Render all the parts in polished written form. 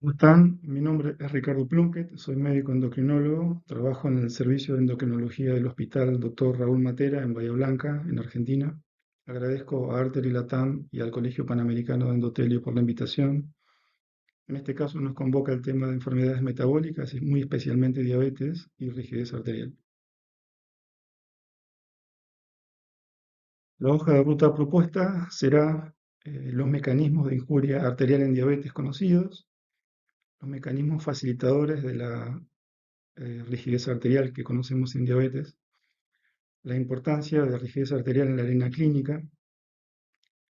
¿Cómo están? Mi nombre es Ricardo Plunkett, soy médico endocrinólogo, trabajo en el servicio de endocrinología del Hospital Dr. Raúl Matera en Bahía Blanca, en Argentina. Agradezco a Arter y Latam y al Colegio Panamericano de Endotelio por la invitación. En este caso nos convoca el tema de enfermedades metabólicas y muy especialmente diabetes y rigidez arterial. La hoja de ruta propuesta será los mecanismos de injuria arterial en diabetes conocidos, los mecanismos facilitadores de la rigidez arterial que conocemos en diabetes, la importancia de la rigidez arterial en la arena clínica,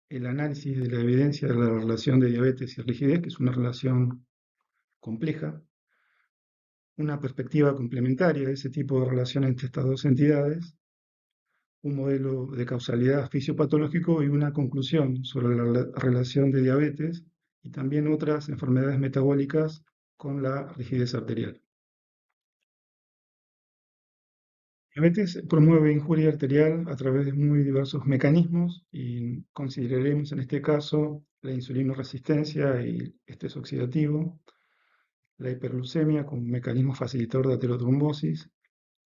el análisis de la evidencia de la relación de diabetes y rigidez, que es una relación compleja, una perspectiva complementaria de ese tipo de relación entre estas dos entidades, un modelo de causalidad fisiopatológico y una conclusión sobre la relación de diabetes y también otras enfermedades metabólicas con la rigidez arterial. Diabetes promueve injuria arterial a través de muy diversos mecanismos y consideraremos en este caso la insulinoresistencia y el estrés oxidativo, la hiperglucemia como mecanismo facilitador de aterotrombosis,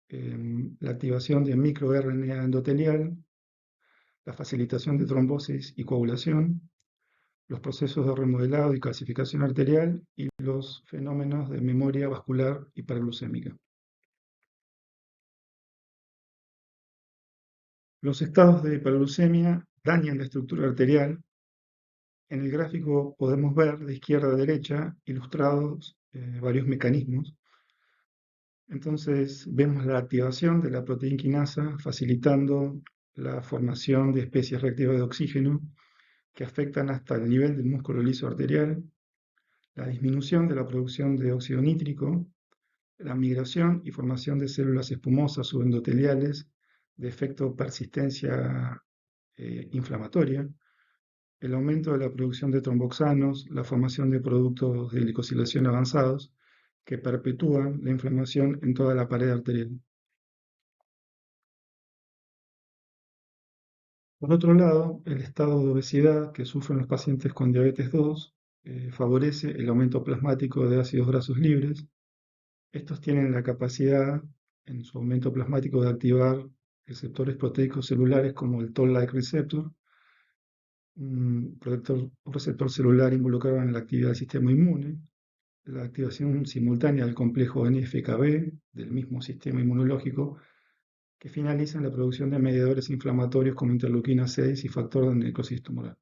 la activación de microRNA endotelial, la facilitación de trombosis y coagulación, los procesos de remodelado y calcificación arterial y los fenómenos de memoria vascular hiperglucémica. Los estados de hiperglucemia dañan la estructura arterial. En el gráfico podemos ver de izquierda a derecha ilustrados varios mecanismos. Entonces vemos la activación de la proteína quinasa facilitando la formación de especies reactivas de oxígeno que afectan hasta el nivel del músculo liso arterial, la disminución de la producción de óxido nítrico, la migración y formación de células espumosas subendoteliales de efecto persistencia inflamatoria, el aumento de la producción de tromboxanos, la formación de productos de glicosilación avanzados que perpetúan la inflamación en toda la pared arterial. Por otro lado, el estado de obesidad que sufren los pacientes con diabetes 2 favorece el aumento plasmático de ácidos grasos libres. Estos tienen la capacidad, en su aumento plasmático, de activar receptores proteicos celulares como el Toll-like receptor, un receptor celular involucrado en la actividad del sistema inmune, la activación simultánea del complejo NFKB del mismo sistema inmunológico, que finaliza en la producción de mediadores inflamatorios como interleuquina 6 y factor de necrosis tumoral.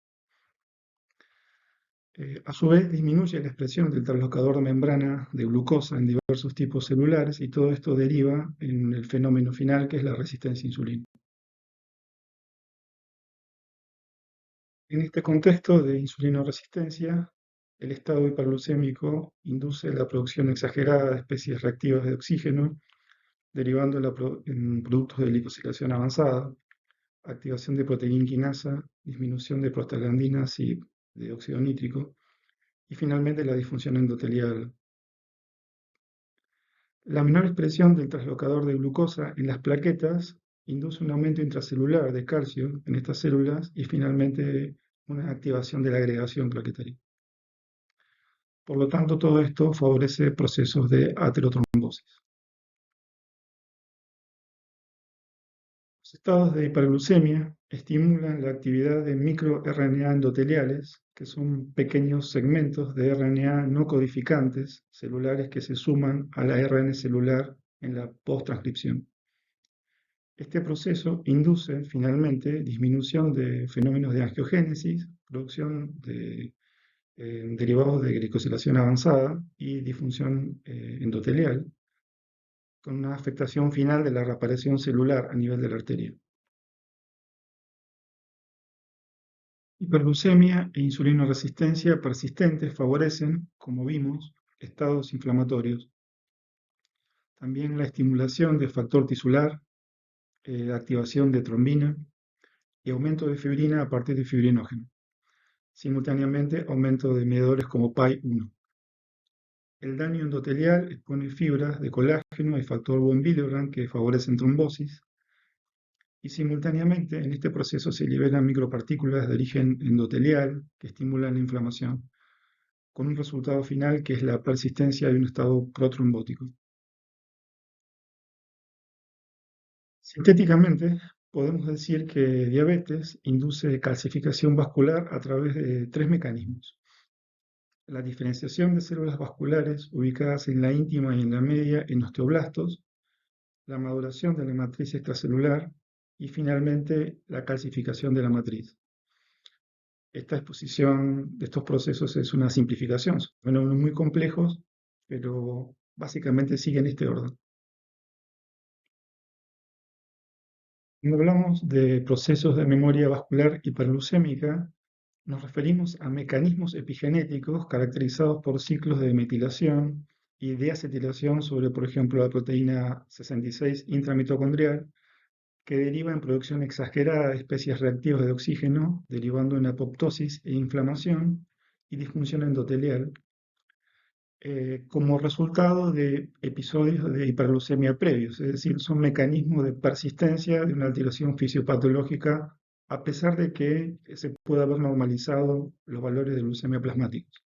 A su vez, disminuye la expresión del translocador de membrana de glucosa en diversos tipos celulares y todo esto deriva en el fenómeno final que es la resistencia a insulina. En este contexto de insulinoresistencia, el estado hiperglucémico induce la producción exagerada de especies reactivas de oxígeno, derivando en productos de glicosilación avanzada, activación de proteína quinasa, disminución de prostaglandinas y de óxido nítrico, y finalmente la disfunción endotelial. La menor expresión del translocador de glucosa en las plaquetas induce un aumento intracelular de calcio en estas células y finalmente una activación de la agregación plaquetaria. Por lo tanto, todo esto favorece procesos de aterotrombosis. Los estados de hiperglucemia estimulan la actividad de microRNA endoteliales, que son pequeños segmentos de RNA no codificantes celulares que se suman a la ARN celular en la posttranscripción. Este proceso induce finalmente disminución de fenómenos de angiogénesis, producción de derivados de glicosilación avanzada y disfunción endotelial, con una afectación final de la reaparición celular a nivel de la arteria. Hiperglucemia e insulinoresistencia persistentes favorecen, como vimos, estados inflamatorios. También la estimulación de factor tisular, activación de trombina y aumento de fibrina a partir de fibrinógeno. Simultáneamente, aumento de mediadores como PAI-1. El daño endotelial expone fibras de colágeno y factor von Willebrand que favorecen trombosis. Y simultáneamente, en este proceso se liberan micropartículas de origen endotelial que estimulan la inflamación. con un resultado final que es la persistencia de un estado protrombótico. Sintéticamente, podemos decir que diabetes induce calcificación vascular a través de tres mecanismos: la diferenciación de células vasculares ubicadas en la íntima y en la media en osteoblastos, la maduración de la matriz extracelular y finalmente la calcificación de la matriz. Esta exposición de estos procesos es una simplificación, son fenómenos muy complejos, pero básicamente siguen este orden. Cuando hablamos de procesos de memoria vascular hiperglucémica, nos referimos a mecanismos epigenéticos caracterizados por ciclos de metilación y de acetilación sobre, por ejemplo, la proteína 66 intramitocondrial, que deriva en producción exagerada de especies reactivas de oxígeno, derivando en apoptosis e inflamación y disfunción endotelial, como resultado de episodios de hiperglucemia previos, es decir, son mecanismos de persistencia de una alteración fisiopatológica a pesar de que se pueda haber normalizado los valores de glucemia plasmáticos.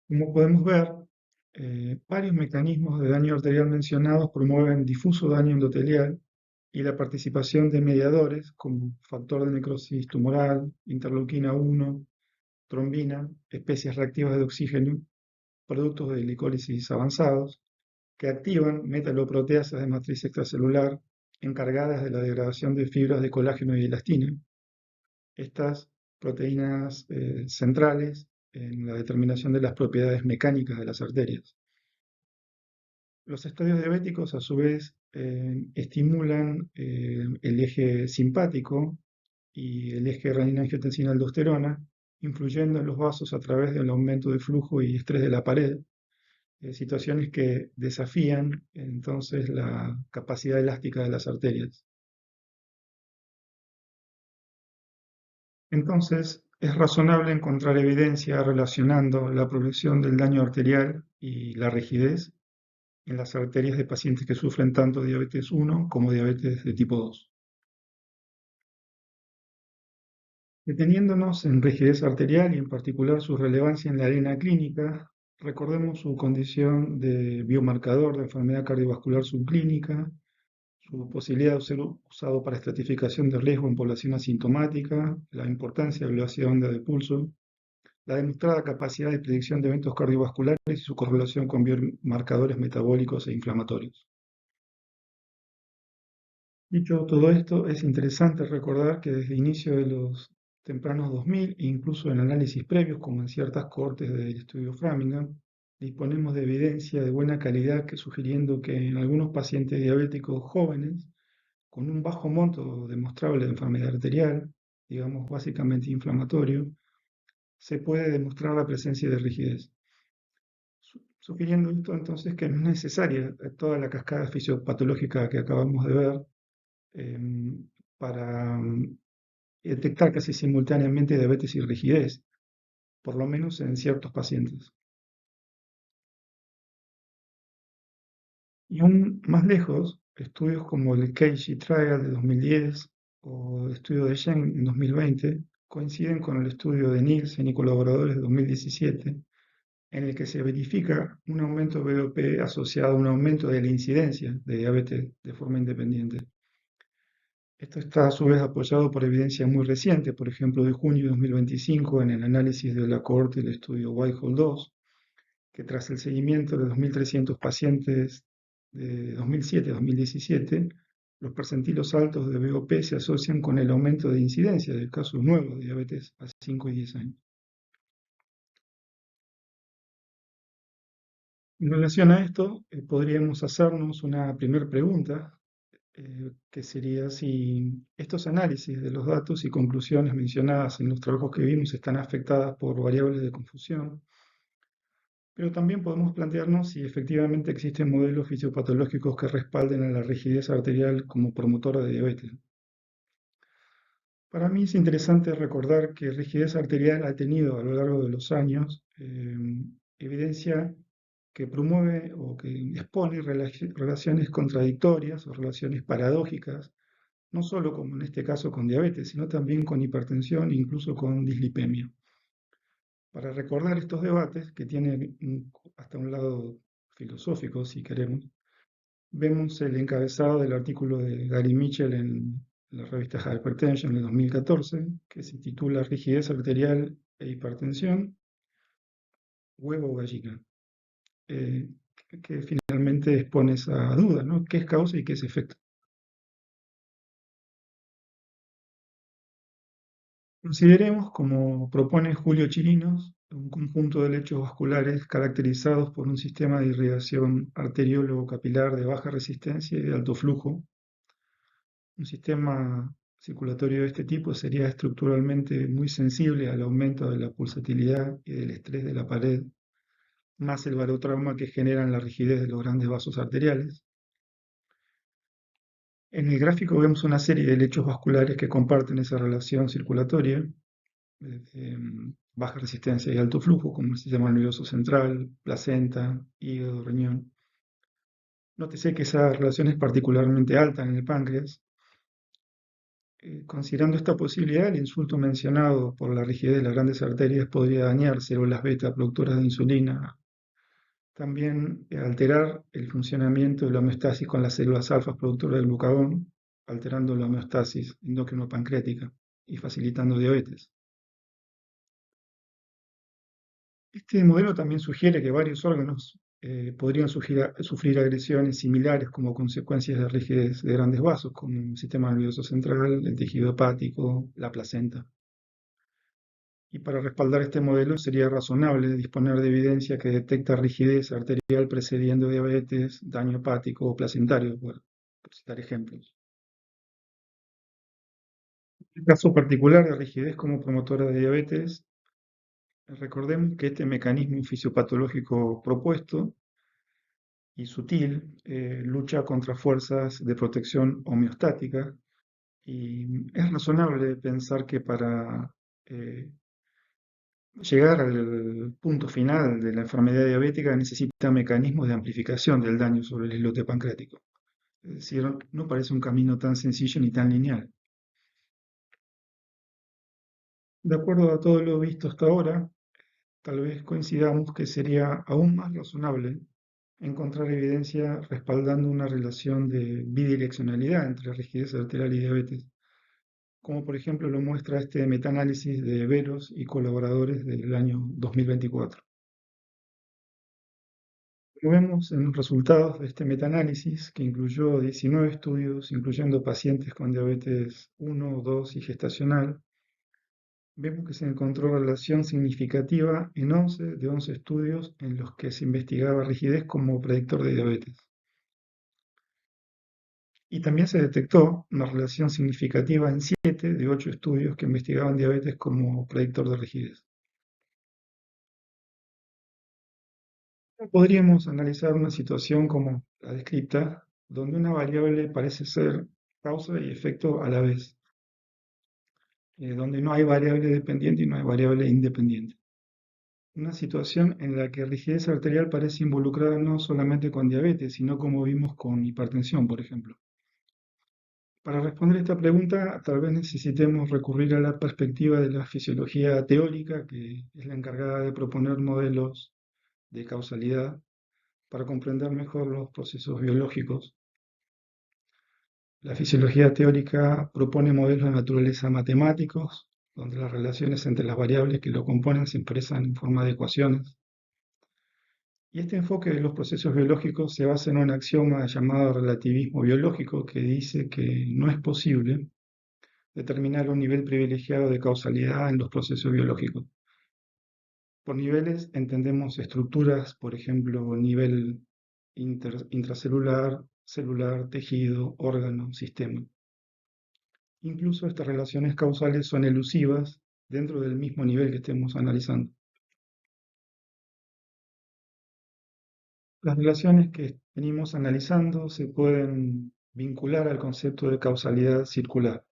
Como podemos ver, varios mecanismos de daño arterial mencionados promueven difuso daño endotelial y la participación de mediadores como factor de necrosis tumoral, interleuquina 1, trombina, especies reactivas de oxígeno, productos de glicólisis avanzados, que activan metaloproteasas de matriz extracelular encargadas de la degradación de fibras de colágeno y elastina. Estas proteínas centrales en la determinación de las propiedades mecánicas de las arterias. Los estadios diabéticos, a su vez, estimulan el eje simpático y el eje renina-angiotensina-aldosterona, influyendo en los vasos a través del aumento de flujo y estrés de la pared, situaciones que desafían entonces la capacidad elástica de las arterias. Entonces, es razonable encontrar evidencia relacionando la progresión del daño arterial y la rigidez en las arterias de pacientes que sufren tanto diabetes 1 como diabetes de tipo 2. Deteniéndonos en rigidez arterial y en particular su relevancia en la arena clínica, recordemos su condición de biomarcador de enfermedad cardiovascular subclínica, su posibilidad de ser usado para estratificación de riesgo en población asintomática, la importancia de la velocidad de onda de pulso, la demostrada capacidad de predicción de eventos cardiovasculares y su correlación con biomarcadores metabólicos e inflamatorios. Dicho todo esto, es interesante recordar que desde inicio de los tempranos 2000, e incluso en análisis previos, como en ciertas cohortes del estudio Framingham, disponemos de evidencia de buena calidad que sugiriendo que en algunos pacientes diabéticos jóvenes, con un bajo monto demostrable de enfermedad arterial, digamos básicamente inflamatorio, se puede demostrar la presencia de rigidez. Sugiriendo esto entonces que no es necesaria toda la cascada fisiopatológica que acabamos de ver para detectar casi simultáneamente diabetes y rigidez, por lo menos en ciertos pacientes. Y aún más lejos, estudios como el KG Trial de 2010 o el estudio de Shen en 2020 coinciden con el estudio de Nielsen y colaboradores de 2017, en el que se verifica un aumento de BOP asociado a un aumento de la incidencia de diabetes de forma independiente. Esto está a su vez apoyado por evidencia muy reciente, por ejemplo de junio de 2025 en el análisis de la cohorte del estudio Whitehall 2, que tras el seguimiento de 2.300 pacientes de 2007 a 2017, los percentilos altos de BOP se asocian con el aumento de incidencia de casos nuevos de diabetes a 5 y 10 años. En relación a esto, podríamos hacernos una primera pregunta, que sería si estos análisis de los datos y conclusiones mencionadas en los trabajos que vimos están afectadas por variables de confusión, pero también podemos plantearnos si efectivamente existen modelos fisiopatológicos que respalden a la rigidez arterial como promotora de diabetes. Para mí es interesante recordar que rigidez arterial ha tenido a lo largo de los años evidencia que promueve o que expone relaciones contradictorias o relaciones paradójicas no solo como en este caso con diabetes, sino también con hipertensión e incluso con dislipemia. Para recordar estos debates, que tienen hasta un lado filosófico, si queremos, vemos el encabezado del artículo de Gary Mitchell en la revista Hypertension de 2014, que se titula Rigidez arterial e hipertensión, huevo o gallina, eh, que finalmente expone esa duda, ¿no? ¿Qué es causa y qué es efecto? Consideremos, como propone Julio Chirinos, un conjunto de lechos vasculares caracterizados por un sistema de irrigación arteriolo-capilar de baja resistencia y de alto flujo. Un sistema circulatorio de este tipo sería estructuralmente muy sensible al aumento de la pulsatilidad y del estrés de la pared, más el barotrauma que generan la rigidez de los grandes vasos arteriales. En el gráfico vemos una serie de lechos vasculares que comparten esa relación circulatoria, baja resistencia y alto flujo, como el sistema nervioso central, placenta, hígado, riñón. Nótese que esa relación es particularmente alta en el páncreas. Considerando esta posibilidad, el insulto mencionado por la rigidez de las grandes arterias podría dañar células beta productoras de insulina, también alterar el funcionamiento de la homeostasis con las células alfa productoras de glucagón, alterando la homeostasis endocrino-pancreática y facilitando diabetes. Este modelo también sugiere que varios órganos podrían sufrir agresiones similares como consecuencias de rigidez de grandes vasos, como el sistema nervioso central, el tejido hepático, la placenta. Y para respaldar este modelo sería razonable disponer de evidencia que detecta rigidez arterial precediendo diabetes, daño hepático o placentario, por citar ejemplos. En el caso particular de rigidez como promotora de diabetes, recordemos que este mecanismo fisiopatológico propuesto y sutil lucha contra fuerzas de protección homeostática y es razonable pensar que para eh, llegar al punto final de la enfermedad diabética necesita mecanismos de amplificación del daño sobre el islote pancreático. Es decir, no parece un camino tan sencillo ni tan lineal. De acuerdo a todo lo visto hasta ahora, tal vez coincidamos que sería aún más razonable encontrar evidencia respaldando una relación de bidireccionalidad entre rigidez arterial y diabetes, como por ejemplo lo muestra este metaanálisis de Veros y colaboradores del año 2024. Como vemos en los resultados de este metaanálisis, que incluyó 19 estudios, incluyendo pacientes con diabetes 1, 2 y gestacional, vemos que se encontró relación significativa en 11 de 11 estudios en los que se investigaba rigidez como predictor de diabetes. Y también se detectó una relación significativa en 7 de 8 estudios que investigaban diabetes como predictor de rigidez. Podríamos analizar una situación como la descrita, donde una variable parece ser causa y efecto a la vez, donde no hay variable dependiente y no hay variable independiente. Una situación en la que rigidez arterial parece involucrada no solamente con diabetes, sino como vimos con hipertensión, por ejemplo. Para responder esta pregunta, tal vez necesitemos recurrir a la perspectiva de la fisiología teórica, que es la encargada de proponer modelos de causalidad para comprender mejor los procesos biológicos. La fisiología teórica propone modelos de naturaleza matemáticos, donde las relaciones entre las variables que lo componen se expresan en forma de ecuaciones. Y este enfoque de los procesos biológicos se basa en un axioma llamado relativismo biológico que dice que no es posible determinar un nivel privilegiado de causalidad en los procesos biológicos. Por niveles entendemos estructuras, por ejemplo, nivel intracelular, celular, tejido, órgano, sistema. Incluso estas relaciones causales son elusivas dentro del mismo nivel que estemos analizando. Las relaciones que venimos analizando se pueden vincular al concepto de causalidad circular.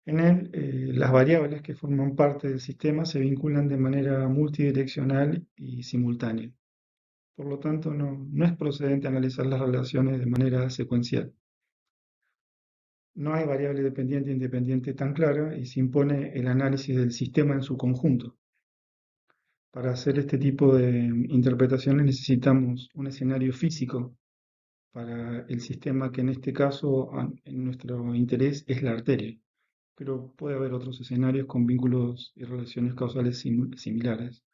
En él, las variables que forman parte del sistema se vinculan de manera multidireccional y simultánea. Por lo tanto, no es procedente analizar las relaciones de manera secuencial. no hay variable dependiente e independiente tan clara y se impone el análisis del sistema en su conjunto. Para hacer este tipo de interpretaciones necesitamos un escenario físico para el sistema que en este caso en nuestro interés es la arteria, pero puede haber otros escenarios con vínculos y relaciones causales similares.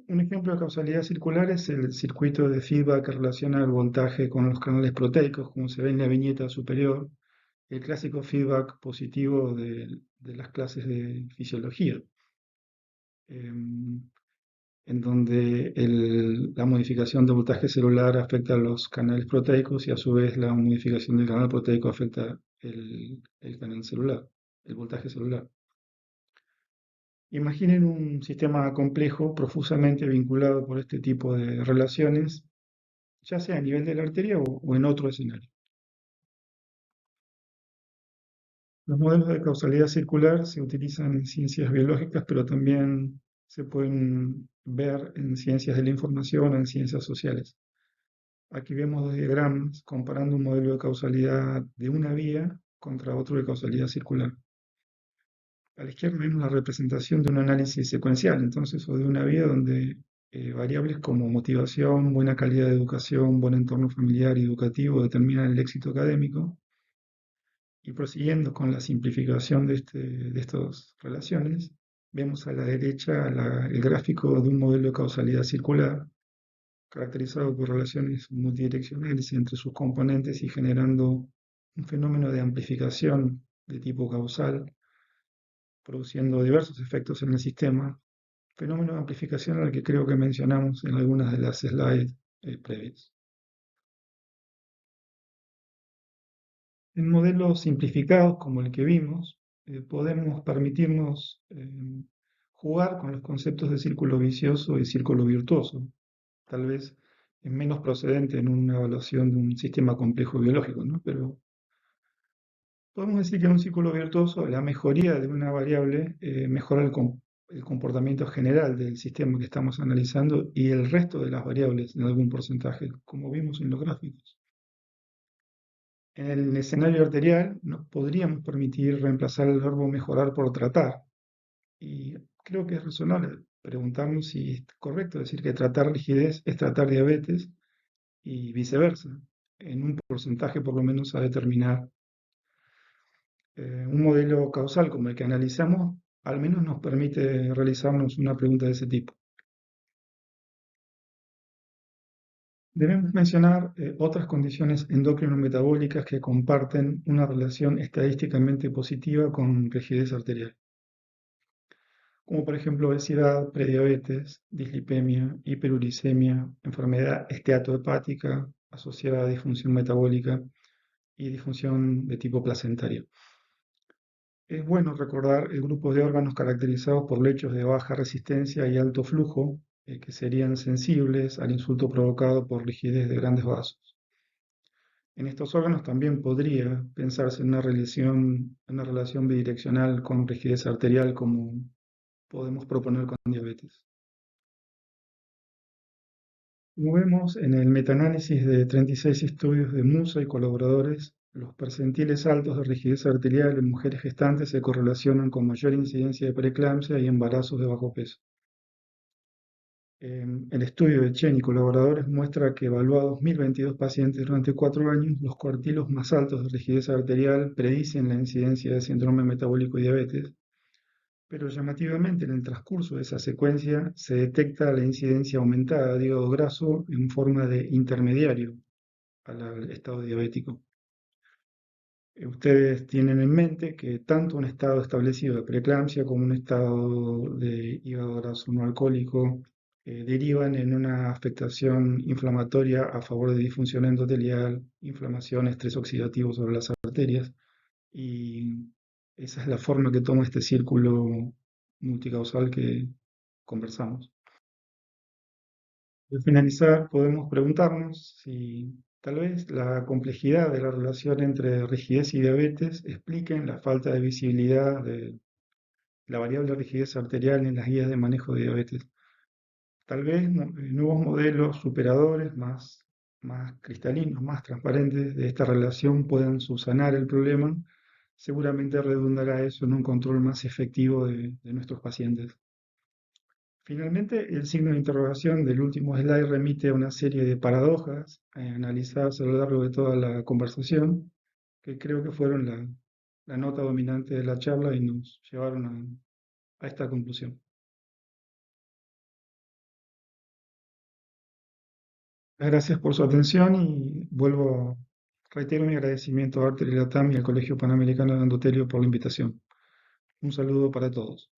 Un ejemplo de causalidad circular es el circuito de feedback que relaciona el voltaje con los canales proteicos, como se ve en la viñeta superior, el clásico feedback positivo de las clases de fisiología, em, en donde la modificación de voltaje celular afecta a los canales proteicos y a su vez la modificación del canal proteico afecta el canal celular, el voltaje celular. Imaginen un sistema complejo profusamente vinculado por este tipo de relaciones, ya sea a nivel de la arteria o en otro escenario. Los modelos de causalidad circular se utilizan en ciencias biológicas, pero también se pueden ver en ciencias de la información o en ciencias sociales. Aquí vemos dos diagramas comparando un modelo de causalidad de una vía contra otro de causalidad circular. A la izquierda vemos la representación de un análisis secuencial, entonces, o de una vía donde variables como motivación, buena calidad de educación, buen entorno familiar y educativo determinan el éxito académico. Y prosiguiendo con la simplificación de estas relaciones, vemos a la derecha el gráfico de un modelo de causalidad circular, caracterizado por relaciones multidireccionales entre sus componentes y generando un fenómeno de amplificación de tipo causal, produciendo diversos efectos en el sistema, fenómeno de amplificación al que creo que mencionamos en algunas de las slides previas. En modelos simplificados como el que vimos, podemos permitirnos jugar con los conceptos de círculo vicioso y círculo virtuoso, tal vez es menos procedente en una evaluación de un sistema complejo biológico, ¿no? Pero podemos decir que en un círculo virtuoso la mejoría de una variable mejora el comportamiento general del sistema que estamos analizando y el resto de las variables en algún porcentaje, como vimos en los gráficos. En el escenario arterial nos podríamos permitir reemplazar el verbo mejorar por tratar. Y creo que es razonable preguntarnos si es correcto decir que tratar rigidez es tratar diabetes y viceversa, en un porcentaje por lo menos a determinar. Un modelo causal como el que analizamos al menos nos permite realizarnos una pregunta de ese tipo. Debemos mencionar otras condiciones endocrino-metabólicas que comparten una relación estadísticamente positiva con rigidez arterial, como por ejemplo obesidad, prediabetes, dislipemia, hiperuricemia, enfermedad esteatohepática asociada a disfunción metabólica y disfunción de tipo placentario. Es bueno recordar el grupo de órganos caracterizados por lechos de baja resistencia y alto flujo, que serían sensibles al insulto provocado por rigidez de grandes vasos. En estos órganos también podría pensarse en una relación bidireccional con rigidez arterial como podemos proponer con diabetes. Como vemos en el metaanálisis de 36 estudios de Musa y colaboradores, los percentiles altos de rigidez arterial en mujeres gestantes se correlacionan con mayor incidencia de preeclampsia y embarazos de bajo peso. El estudio de Chen y colaboradores muestra que evaluados 1022 pacientes durante 4 años, los cuartilos más altos de rigidez arterial predicen la incidencia de síndrome metabólico y diabetes, pero llamativamente en el transcurso de esa secuencia se detecta la incidencia aumentada de hígado graso en forma de intermediario al estado diabético. Ustedes tienen en mente que tanto un estado establecido de preeclampsia como un estado de hígado graso no alcohólico derivan en una afectación inflamatoria a favor de disfunción endotelial, inflamación, estrés oxidativo sobre las arterias, y esa es la forma que toma este círculo multicausal que conversamos. Al finalizar, podemos preguntarnos si tal vez la complejidad de la relación entre rigidez y diabetes expliquen la falta de visibilidad de la variable rigidez arterial en las guías de manejo de diabetes. Tal vez nuevos modelos superadores, más más cristalinos, más transparentes de esta relación puedan subsanar el problema, seguramente redundará eso en un control más efectivo de nuestros pacientes. Finalmente, el signo de interrogación del último slide remite a una serie de paradojas analizadas a lo largo de toda la conversación, que creo que fueron la nota dominante de la charla y nos llevaron a esta conclusión. Gracias por su atención y reitero mi agradecimiento a Arter y Latam y al Colegio Panamericano de Endotelio por la invitación. Un saludo para todos.